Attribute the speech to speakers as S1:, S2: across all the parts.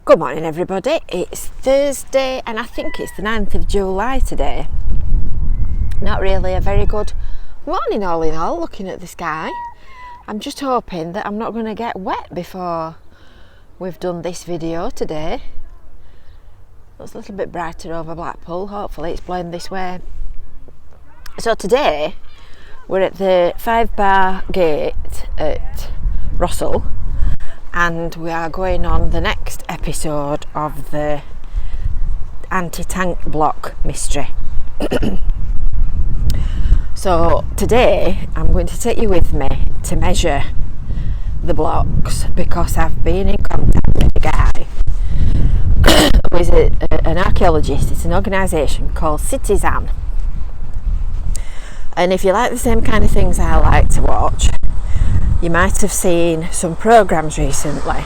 S1: Good morning everybody, it's Thursday and I think it's the 9th of July today. Not really a very good morning all in all, looking at the sky. I'm just hoping that I'm not going to get wet before we've done this video today. It's a little bit brighter over Blackpool, hopefully it's blowing this way. So today we're at the 5-bar gate at Rossall and we are going on the next episode of the anti-tank block mystery. So today I'm going to take you with me to measure the blocks because I've been in contact with a guy who is an archaeologist. It's an organisation called Citizen, and if you like the same kind of things I like to watch, you might have seen some programmes recently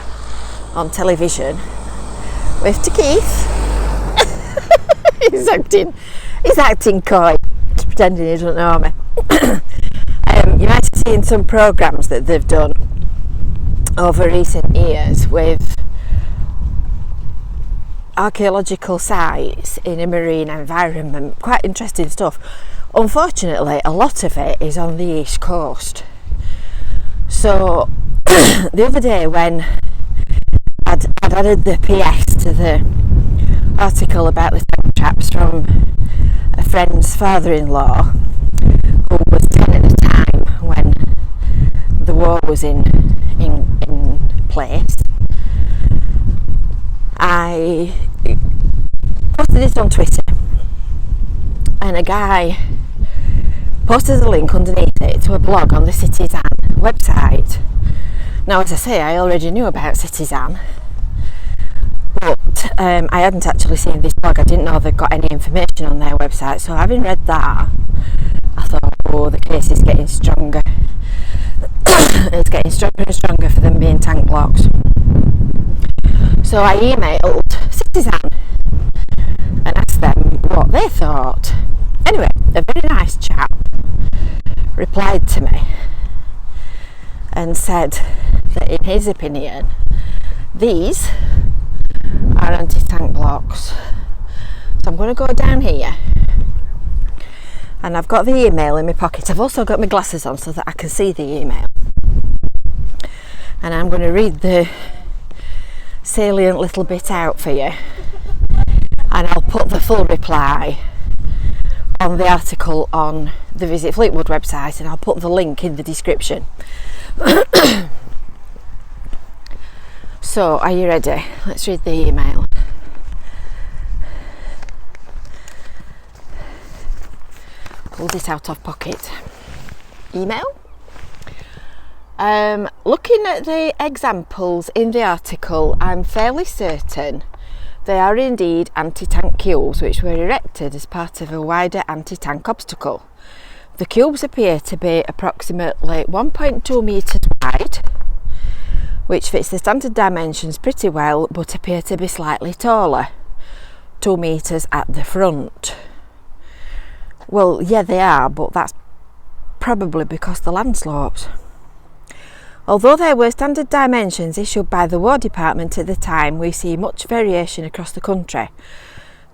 S1: on television with Keith. he's acting coy, just pretending he doesn't know me. You might have seen some programmes that they've done over recent years with archaeological sites in a marine environment. Quite interesting stuff. Unfortunately, a lot of it is on the East Coast. So the other day when I'd added the PS to the article about the tank traps from a friend's father-in-law who was 10 at the time when the war was in place, I posted this on Twitter and a guy posted a link underneath it to a blog on the Citizen website. Now, as I say, I already knew about Citizen, but I hadn't actually seen this blog. I didn't know they'd got any information on their website, so having read that, I thought, oh, the case is getting stronger. It's getting stronger and stronger for them being tank blocks. So I emailed Citizen and asked them what they thought. Anyway, a very nice chap replied to me and said that in his opinion these are anti-tank blocks. So I'm going to go down here and I've got the email in my pocket. I've also got my glasses on so that I can see the email, and I'm going to read the salient little bit out for you, and I'll put the full reply on the article on the Visit Fleetwood website, and I'll put the link in the description. So, are you ready? Let's read the email. Pulled it out of pocket. Email? Looking at the examples in the article, I'm fairly certain they are indeed anti-tank cubes which were erected as part of a wider anti-tank obstacle. The cubes appear to be approximately 1.2 metres wide, which fits the standard dimensions pretty well, but appear to be slightly taller, 2 metres at the front. Well, yeah, they are, but that's probably because the land slopes. Although there were standard dimensions issued by the War Department at the time, we see much variation across the country.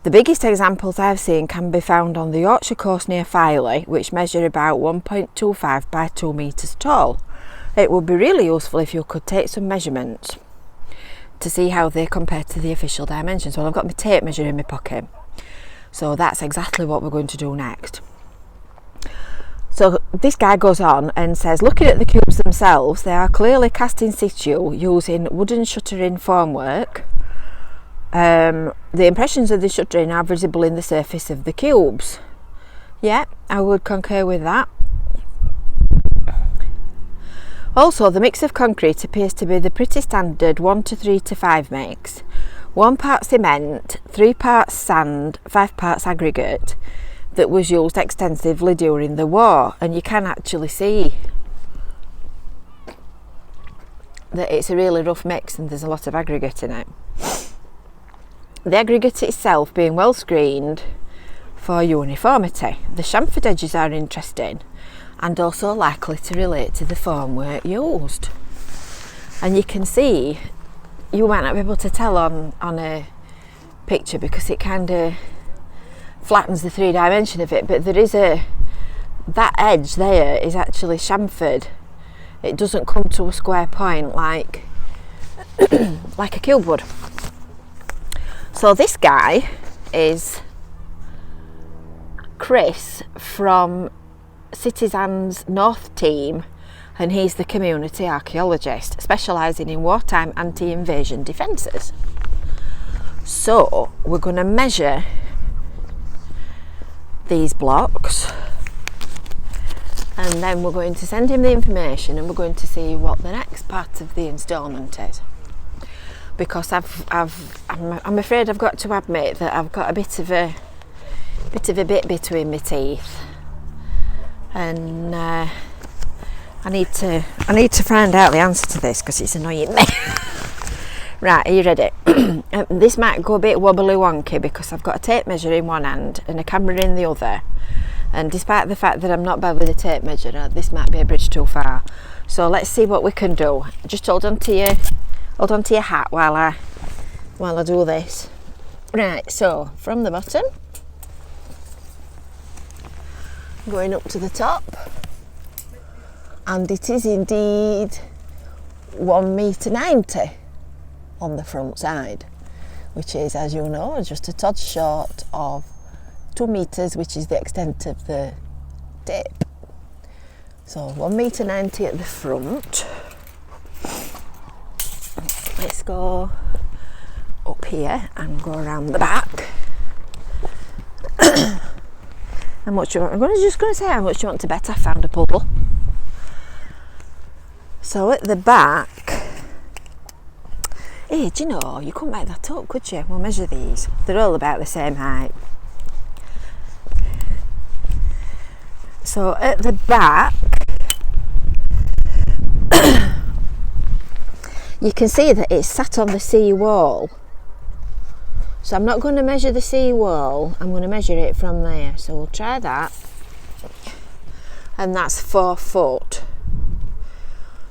S1: The biggest examples I've seen can be found on the Yorkshire coast near Filey, which measure about 1.25 by 2 metres tall. It would be really useful if you could take some measurements to see how they compare to the official dimensions. Well, I've got my tape measure in my pocket, so that's exactly what we're going to do next. So this guy goes on and says, looking at the cubes themselves, they are clearly cast in situ using wooden shuttering formwork. The impressions of the shuttering are visible in the surface of the cubes. Yeah, I would concur with that. Also, the mix of concrete appears to be the pretty standard 1 to 3 to 5 mix. 1 part cement, 3 parts sand, 5 parts aggregate, that was used extensively during the war, and you can actually see that it's a really rough mix and there's a lot of aggregate in it. The aggregate itself being well screened for uniformity. The chamfered edges are interesting and also likely to relate to the formwork used. And you can see you might not be able to tell on a picture because it kind of flattens the 3-dimension of it, but there is that edge there is actually chamfered. It doesn't come to a square point like like a cube would. So this guy is Chris from Citizens North team, and he's the community archaeologist specialising in wartime anti-invasion defences. So we're going to measure these blocks, and then we're going to send him the information, and we're going to see what the next part of the instalment is. Because I'm afraid I've got to admit that I've got a bit of a bit between my teeth, and I need to find out the answer to this because it's annoying me. Right, are you ready? This might go a bit wobbly wonky because I've got a tape measure in one hand and a camera in the other, and despite the fact that I'm not bad with a tape measure, this might be a bridge too far. So let's see what we can do. Just hold on to your hat while I do this. Right, so from the bottom, going up to the top, and it is indeed 1.90 m on the front side, which is, as you know, just a touch short of 2 meters, which is the extent of the tape. So 1.90 m at the front. Let's go up here and go around the back. How much I'm just going to say how much you want to bet I found a puddle. So at the back, hey, do you know, you couldn't make that up, could you? We'll measure these. They're all about the same height. So at the back, you can see that it's sat on the sea wall. So I'm not going to measure the sea wall, I'm going to measure it from there. So we'll try that. And that's 4 foot.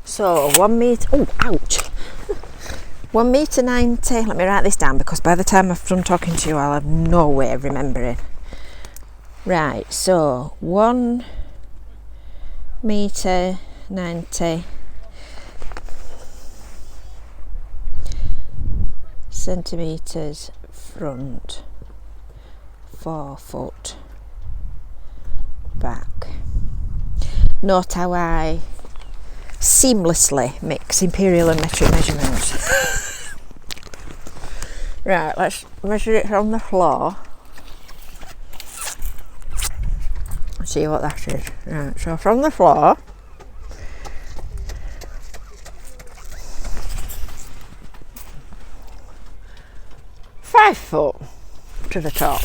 S1: So 1 metre, oh ouch, 1.90 m. Let me write this down because by the time I'm done talking to you I'll have no way of remembering. Right, so 1.90 centimetres front, 4 foot back. Note how I seamlessly mix imperial and metric measurements. Right, let's measure it from the floor. See what that is. Right, so from the floor, five foot to the top.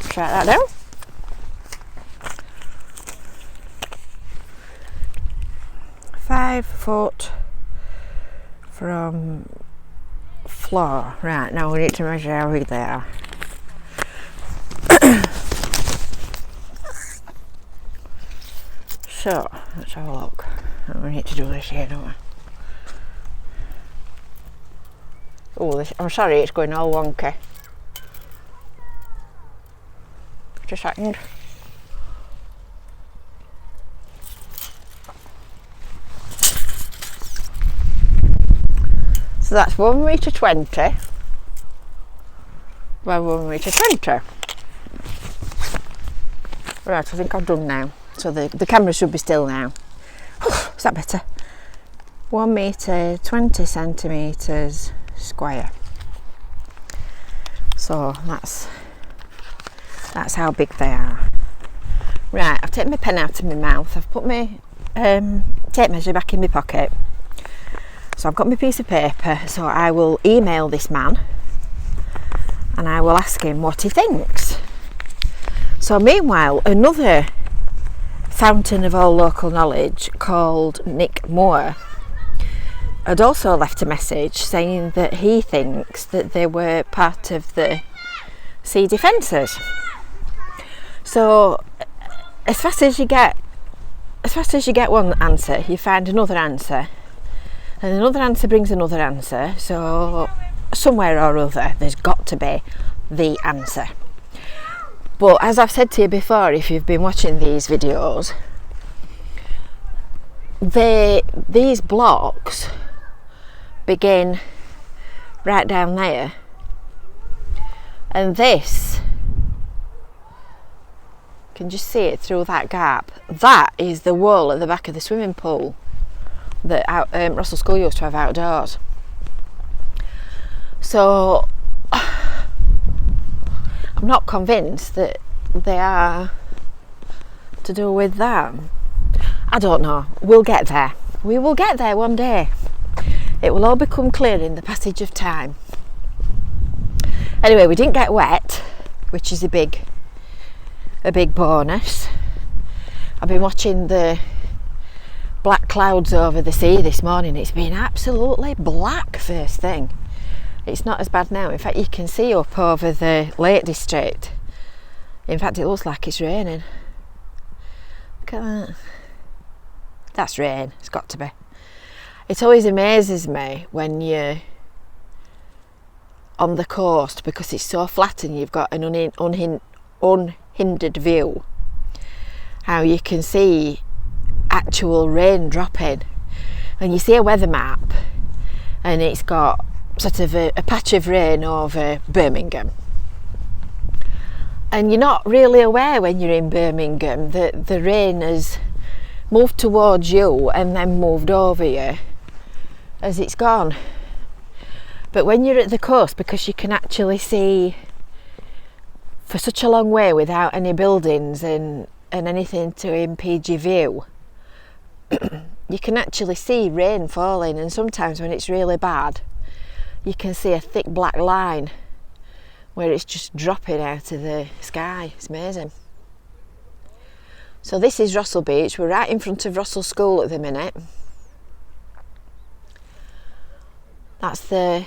S1: Try that down. Five foot from floor. Right, now we need to measure how big they are. So, let's have a look. We need to do this here, don't we? Oh, I'm sorry, it's going all wonky. Just a second. So that's 1.20 m by 1.20 m. Right, I think I've done now. So the camera should be still now. Is that better? 1 metre 20 centimetres square. So that's how big they are. Right, I've taken my pen out of my mouth. I've put my tape measure back in my pocket. So I've got my piece of paper. So I will email this man and I will ask him what he thinks. So meanwhile, another fountain of all local knowledge called Nick Moore had also left a message saying that he thinks that they were part of the sea defences. So as fast as you get one answer, you find another answer, And another answer brings another answer, so somewhere or other there's got to be the answer. But as I've said to you before, if you've been watching these videos, these blocks begin right down there, and this, you can just see it through that gap. That is the wall at the back of the swimming pool that Rossall School used to have outdoors. So I'm not convinced that they are to do with that. I don't know. We'll get there. We will get there one day. It will all become clear in the passage of time. Anyway, we didn't get wet, which is a big bonus. I've been watching the black clouds over the sea this morning. It's been absolutely black first thing. It's not as bad now. In fact, you can see up over the Lake District. In fact, it looks like it's raining. Look at that. That's rain. It's got to be. It always amazes me when you're on the coast, because it's so flat and you've got an unhindered view, how you can see actual rain dropping. And you see a weather map and it's got sort of a patch of rain over Birmingham, and you're not really aware when you're in Birmingham that the rain has moved towards you and then moved over you as it's gone. But when you're at the coast, because you can actually see for such a long way without any buildings and anything to impede your view, you can actually see rain falling, and sometimes when it's really bad you can see a thick black line where it's just dropping out of the sky. It's amazing. So this is Rossall Beach. We're right in front of Rossall School at the minute. That's the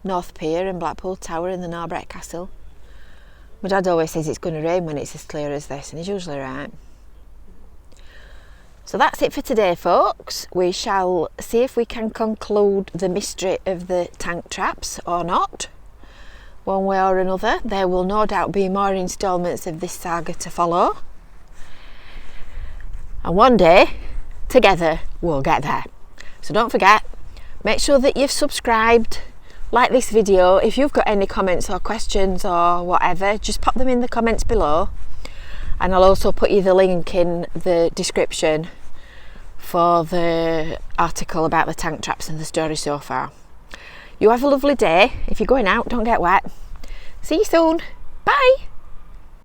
S1: North Pier and Blackpool Tower and the Norbreck Castle. My dad always says it's going to rain when it's as clear as this, and he's usually right. So that's it for today, folks. We shall see if we can conclude the mystery of the tank traps or not, one way or another. There will no doubt be more instalments of this saga to follow, and one day together we'll get there. So don't forget, make sure that you've subscribed, like this video. If you've got any comments or questions or whatever, just pop them in the comments below, and I'll also put you the link in the description for the article about the tank traps and the story so far. You have a lovely day. If you're going out, don't get wet. See you soon. Bye.